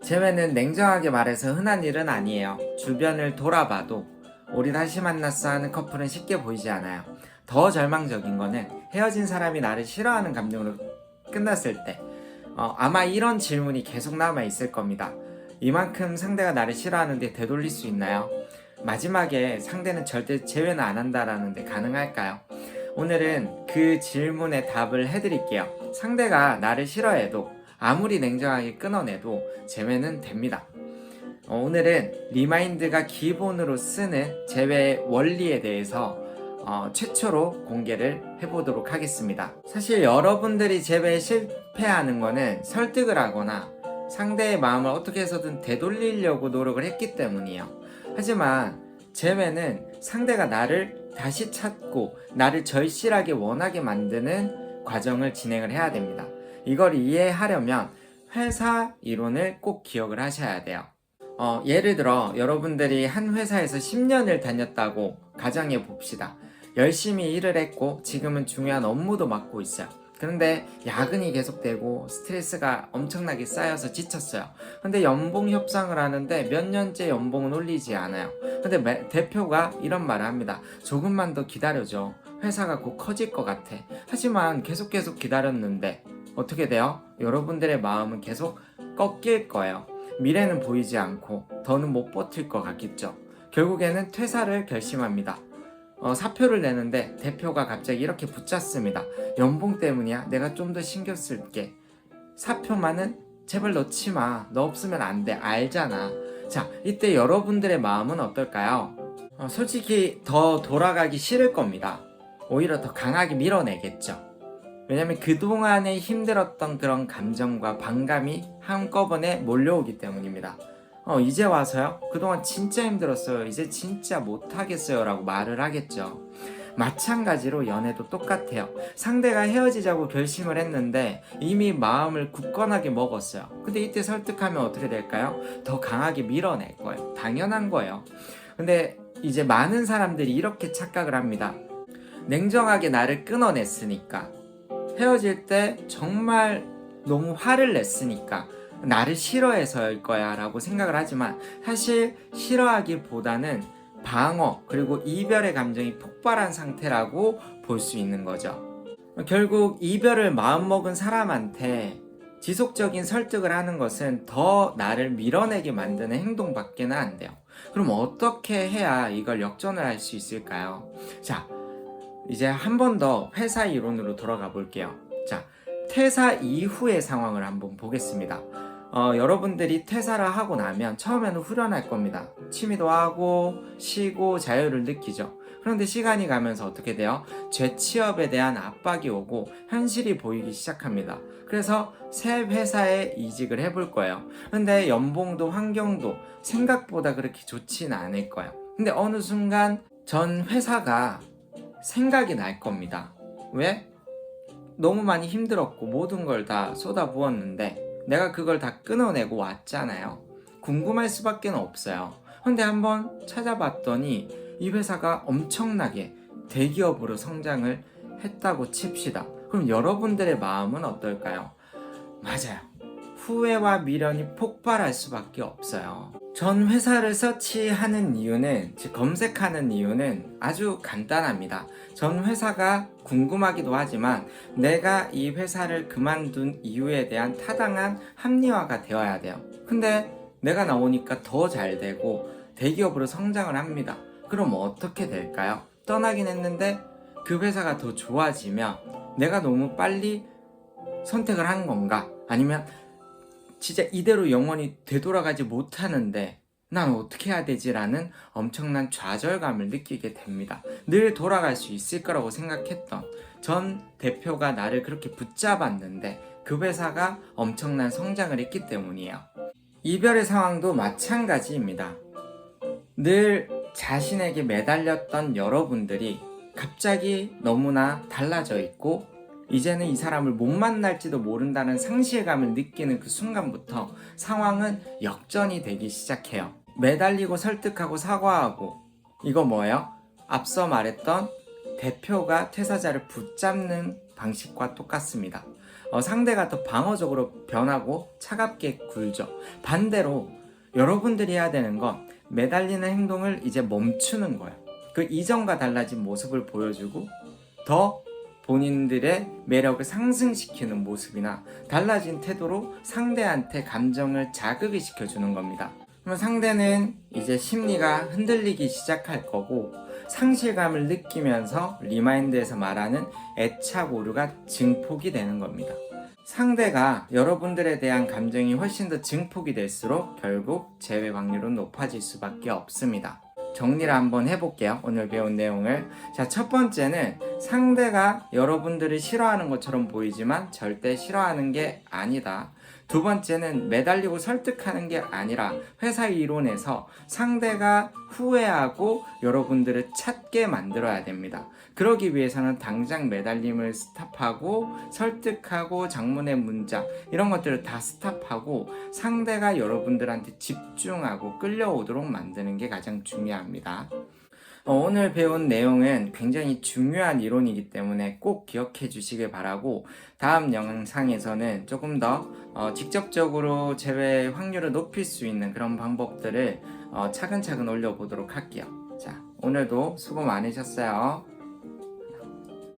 재회는 냉정하게 말해서 흔한 일은 아니에요. 주변을 돌아봐도 우리 다시 만났어 하는 커플은 쉽게 보이지 않아요. 더 절망적인 거는 헤어진 사람이 나를 싫어하는 감정으로 끝났을 때 아마 이런 질문이 계속 남아있을 겁니다. 이만큼 상대가 나를 싫어하는데 되돌릴 수 있나요? 마지막에 상대는 절대 재회는 안 한다라는데 가능할까요? 오늘은 그 질문에 답을 해드릴게요. 상대가 나를 싫어해도 아무리 냉정하게 끊어내도 재회는 됩니다. 오늘은 리마인드가 기본으로 쓰는 재회의 원리에 대해서 최초로 공개를 해보도록 하겠습니다. 사실 여러분들이 재회에 실패하는 거는 설득을 하거나 상대의 마음을 어떻게 해서든 되돌리려고 노력을 했기 때문이에요. 하지만 재회는 상대가 나를 다시 찾고 나를 절실하게 원하게 만드는 과정을 진행을 해야 됩니다. 이걸 이해하려면 회사 이론을 꼭 기억을 하셔야 돼요. 예를 들어 여러분들이 한 회사에서 10년을 다녔다고 가정해 봅시다. 열심히 일을 했고 지금은 중요한 업무도 맡고 있어요. 그런데 야근이 계속되고 스트레스가 엄청나게 쌓여서 지쳤어요. 근데 연봉 협상을 하는데 몇 년째 연봉은 올리지 않아요. 근데 대표가 이런 말을 합니다. 조금만 더 기다려줘. 회사가 곧 커질 것 같아. 하지만 계속 기다렸는데 어떻게 돼요? 여러분들의 마음은 계속 꺾일 거예요. 미래는 보이지 않고 더는 못 버틸 것 같겠죠. 결국에는 퇴사를 결심합니다. 사표를 내는데 대표가 갑자기 이렇게 붙잡습니다. 연봉 때문이야. 내가 좀 더 신경 쓸게. 사표만은 제발 넣지 마. 너 없으면 안 돼. 알잖아. 자, 이때 여러분들의 마음은 어떨까요? 솔직히 더 돌아가기 싫을 겁니다. 오히려 더 강하게 밀어내겠죠. 왜냐면 그동안에 힘들었던 그런 감정과 반감이 한꺼번에 몰려오기 때문입니다. 이제 와서요? 그동안 진짜 힘들었어요. 이제 진짜 못하겠어요. 라고 말을 하겠죠. 마찬가지로 연애도 똑같아요. 상대가 헤어지자고 결심을 했는데 이미 마음을 굳건하게 먹었어요. 근데 이때 설득하면 어떻게 될까요? 더 강하게 밀어낼 거예요. 당연한 거예요. 근데 이제 많은 사람들이 이렇게 착각을 합니다. 냉정하게 나를 끊어냈으니까, 헤어질 때 정말 너무 화를 냈으니까 나를 싫어해서일 거야 라고 생각을 하지만 사실 싫어하기보다는 방어 그리고 이별의 감정이 폭발한 상태라고 볼 수 있는 거죠. 결국 이별을 마음먹은 사람한테 지속적인 설득을 하는 것은 더 나를 밀어내게 만드는 행동밖에는 안 돼요. 그럼 어떻게 해야 이걸 역전을 할 수 있을까요? 자, 이제 한 번 더 회사 이론으로 돌아가 볼게요. 자, 퇴사 이후의 상황을 한번 보겠습니다. 여러분들이 퇴사를 하고 나면 처음에는 후련할 겁니다. 취미도 하고 쉬고 자유를 느끼죠. 그런데 시간이 가면서 어떻게 돼요? 재취업에 대한 압박이 오고 현실이 보이기 시작합니다. 그래서 새 회사에 이직을 해볼 거예요. 근데 연봉도 환경도 생각보다 그렇게 좋지는 않을 거예요. 근데 어느 순간 전 회사가 생각이 날 겁니다. 왜? 너무 많이 힘들었고 모든 걸 다 쏟아부었는데 내가 그걸 다 끊어내고 왔잖아요. 궁금할 수밖에 없어요. 근데 한번 찾아봤더니 이 회사가 엄청나게 대기업으로 성장을 했다고 칩시다. 그럼 여러분들의 마음은 어떨까요? 맞아요. 후회와 미련이 폭발할 수밖에 없어요. 전 회사를 서치하는 이유는, 즉 검색하는 이유는 아주 간단합니다. 전 회사가 궁금하기도 하지만 내가 이 회사를 그만둔 이유에 대한 타당한 합리화가 되어야 돼요. 근데 내가 나오니까 더 잘 되고 대기업으로 성장을 합니다. 그럼 어떻게 될까요? 떠나긴 했는데 그 회사가 더 좋아지면 내가 너무 빨리 선택을 한 건가? 아니면 진짜 이대로 영원히 되돌아가지 못하는데 난 어떻게 해야 되지라는 엄청난 좌절감을 느끼게 됩니다. 늘 돌아갈 수 있을 거라고 생각했던 전 대표가 나를 그렇게 붙잡았는데 그 회사가 엄청난 성장을 했기 때문이에요. 이별의 상황도 마찬가지입니다. 늘 자신에게 매달렸던 여러분들이 갑자기 너무나 달라져 있고 이제는 이 사람을 못 만날지도 모른다는 상실감을 느끼는 그 순간부터 상황은 역전이 되기 시작해요. 매달리고 설득하고 사과하고, 이거 뭐예요? 앞서 말했던 대표가 퇴사자를 붙잡는 방식과 똑같습니다. 상대가 더 방어적으로 변하고 차갑게 굴죠. 반대로 여러분들이 해야 되는 건 매달리는 행동을 이제 멈추는 거예요. 그 이전과 달라진 모습을 보여주고 더 본인들의 매력을 상승시키는 모습이나 달라진 태도로 상대한테 감정을 자극을 시켜주는 겁니다. 그러면 상대는 이제 심리가 흔들리기 시작할 거고 상실감을 느끼면서 리마인드에서 말하는 애착 오류가 증폭이 되는 겁니다. 상대가 여러분들에 대한 감정이 훨씬 더 증폭이 될수록 결국 재회 확률은 높아질 수밖에 없습니다. 정리를 한번 해볼게요. 오늘 배운 내용을. 자, 첫 번째는 상대가 여러분들을 싫어하는 것처럼 보이지만 절대 싫어하는 게 아니다. 두 번째는 매달리고 설득하는 게 아니라 회사 이론에서 상대가 후회하고 여러분들을 찾게 만들어야 됩니다. 그러기 위해서는 당장 매달림을 스탑하고 설득하고 장문의 문장 이런 것들을 다 스탑하고 상대가 여러분들한테 집중하고 끌려오도록 만드는 게 가장 중요합니다. 오늘 배운 내용은 굉장히 중요한 이론이기 때문에 꼭 기억해 주시길 바라고 다음 영상에서는 조금 더 직접적으로 재회 확률을 높일 수 있는 그런 방법들을 차근차근 올려보도록 할게요. 자, 오늘도 수고 많으셨어요.